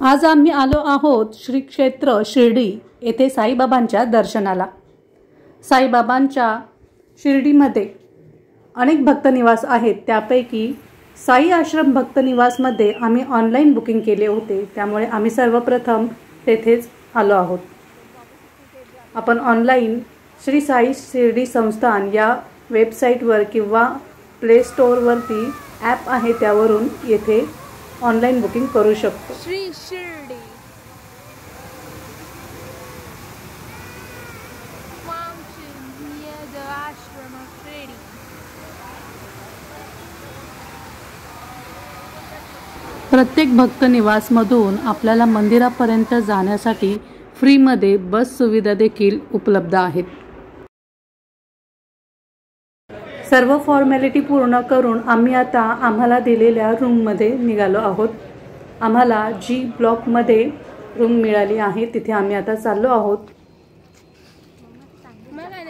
आज आम्ही आलो आहोत श्री क्षेत्र शिर्डी येथे साईबाबांच्या दर्शनाला। साईबाबांच्या शिर्डीमध्ये अनेक भक्तनिवास आहेत, त्यापैकी साई आश्रम भक्तनिवासमध्ये आम्ही ऑनलाईन बुकिंग केले होते, त्यामुळे आम्ही सर्वप्रथम तेथेच आलो आहोत। आपण ऑनलाईन श्री साई शिर्डी संस्थान या वेबसाईटवर किंवा प्ले स्टोअरवरती ॲप आहे त्यावरून येथे ऑनलाईन बुकिंग करू शकतो। Shri Shirdi function near the ashram of Shirdi. प्रत्येक भक्तनिवासमधून आपल्याला मंदिरापर्यंत जाण्यासाठी फ्रीमध्ये बस सुविधा देखील उपलब्ध आहेत। सर्व फॉर्मॅलिटी पूर्ण करून आम्ही आता आम्हाला दिलेल्या रूममध्ये निघालो आहोत। आम्हाला जी ब्लॉकमध्ये रूम मिळाली आहे तिथे आम्ही आता चाललो आहोत।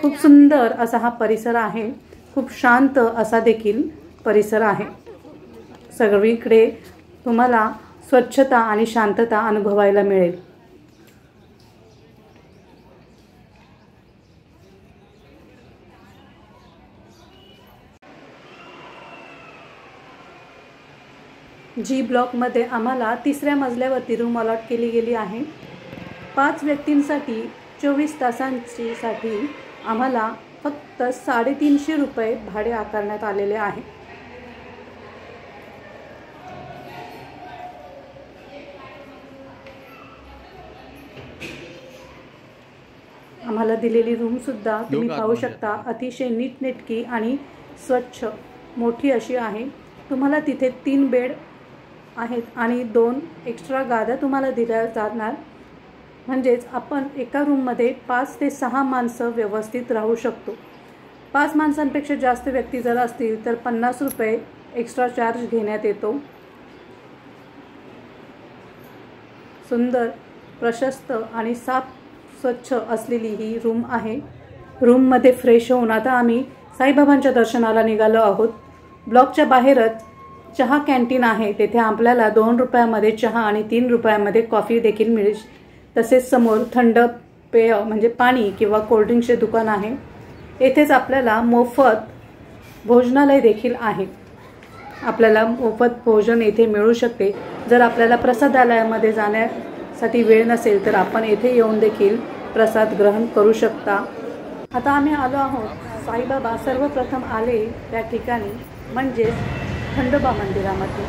खूप सुंदर असा हा परिसर आहे, खूप शांत असा देखील परिसर आहे। सगळीकडे तुम्हाला स्वच्छता आणि शांतता अनुभवायला मिळेल। जी ब्लॉकमध्ये आम्हाला 3ऱ्या मजल्यावरती रूम अलॉट केली गेली आहे। 5 व्यक्तींसाठी 24 तासांसाठी आम्हाला फक्त 350 रुपये भाडे आकारण्यात आलेले आहे। आम्हाला दिलेली रूम सुद्धा तुम्ही पाहू शकता, अतिशय नीटनेटकी आणि स्वच्छ मोठी अशी आहे। तुम्हाला तिथे 3 बेड आहेत आणि 2 एक्स्ट्रा गाद्या तुम्हाला दिल्या जाणार, म्हणजेच आपण एका रूममध्ये 5 ते 6 माणसं व्यवस्थित राहू शकतो। 5 माणसांपेक्षा जास्त व्यक्ती जर असतील तर 50 रुपये एक्स्ट्रा चार्ज घेण्यात येतो। सुंदर, प्रशस्त आणि साफ स्वच्छ असलेली ही रूम आहे। रूममध्ये फ्रेश होऊन आता आम्ही साईबाबांच्या दर्शनाला निघालो आहोत। ब्लॉकच्या बाहेरच चहा कॅन्टीन आहे, तेथे आपल्याला 2 रुपयामध्ये चहा आणि 3 रुपयामध्ये कॉफी देखील मिळेल। तसेच समोर थंड पेय म्हणजे पाणी किंवा कोल्ड्रिंक्सचे दुकान आहे। येथेच आपल्याला मोफत भोजनालय देखील आहे, आपल्याला मोफत भोजन येथे मिळू शकते। जर आपल्याला प्रसादालयामध्ये जाण्यासाठी वेळ नसेल तर आपण येथे येऊन देखील प्रसाद ग्रहण करू शकता। आता आम्ही आलो आहोत साईबाबा सर्वप्रथम आले त्या ठिकाणी म्हणजे खंडोबा मंदिरामध्ये।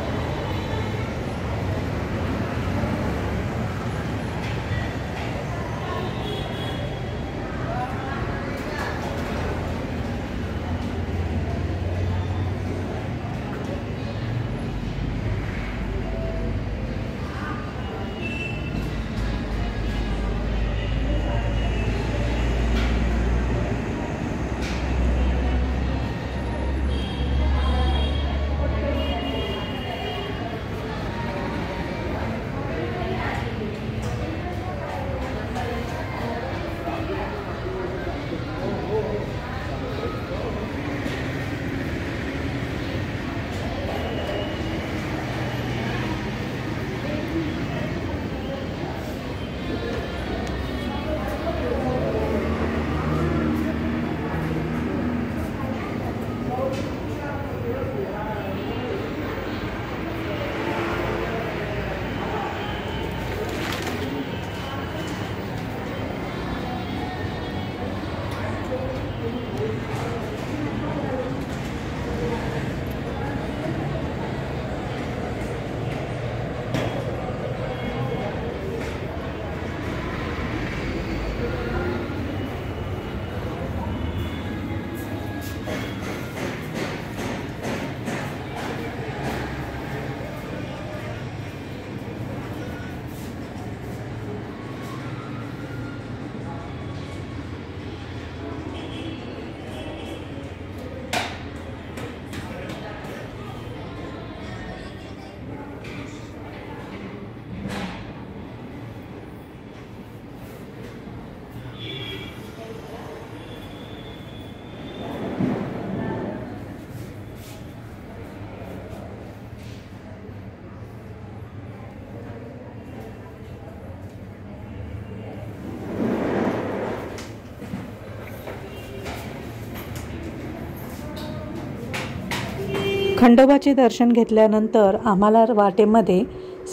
खंडोबाचे दर्शन घेतल्यानंतर आम्हाला वाटेमध्ये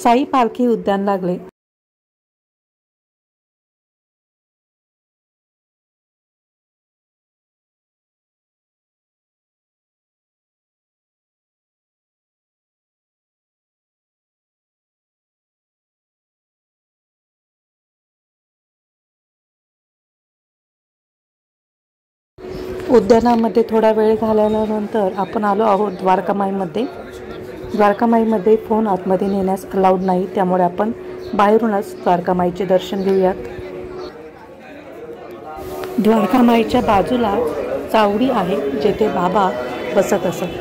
साई पालखी उद्यान लागले। उद्यानामध्ये थोडा वेळ घालवल्यानंतर आपण आलो आहोत द्वारकामाईमध्ये। द्वारकामाईमध्ये फोन आतमध्ये नेण्यास अलाउड नाही, त्यामुळे आपण बाहेरूनच द्वारकामाईचे दर्शन घेऊयात। द्वारकामाईच्या बाजूला चावडी आहे, जेथे बाबा बसत असत।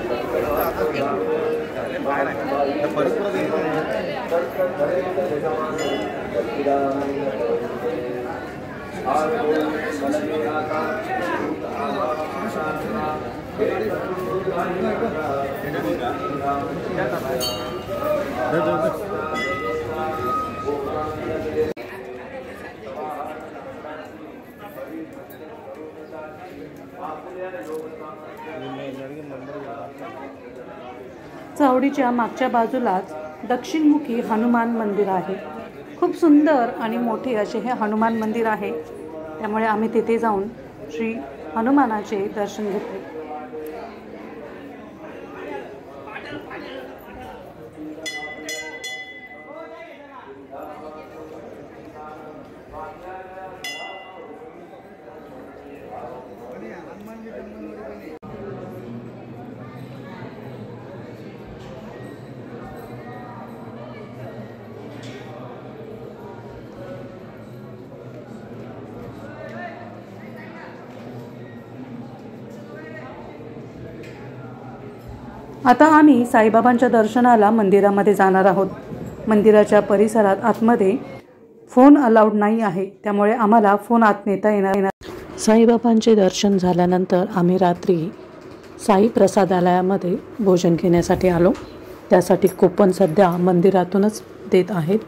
चावडीच्या मागच्या बाजूलाच दक्षिणमुखी हनुमान मंदिर आहे। खूप सुंदर आणि मोठे असे हे हनुमान मंदिर आहे, त्यामुळे आम्ही तिथे जाऊन श्री हनुमानाचे दर्शन घेतले। आता आम्ही साईबाबांच्या दर्शनाला मंदिरामध्ये जाणार आहोत। मंदिराच्या परिसरात आतमध्ये फोन अलाउड नाही आहे, त्यामुळे आम्हाला फोन आत नेता येणार नाही। साईबाबांचे दर्शन झाल्यानंतर आम्ही रात्री साई प्रसादालयामध्ये भोजन घेण्यासाठी आलो। त्यासाठी कुपन सध्या मंदिरातूनच देत आहेत।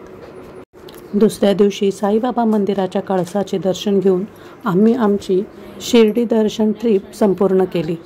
दुसऱ्या दिवशी साईबाबा मंदिराच्या कळसाचे दर्शन घेऊन आम्ही आमची शिर्डी दर्शन ट्रिप संपूर्ण केली।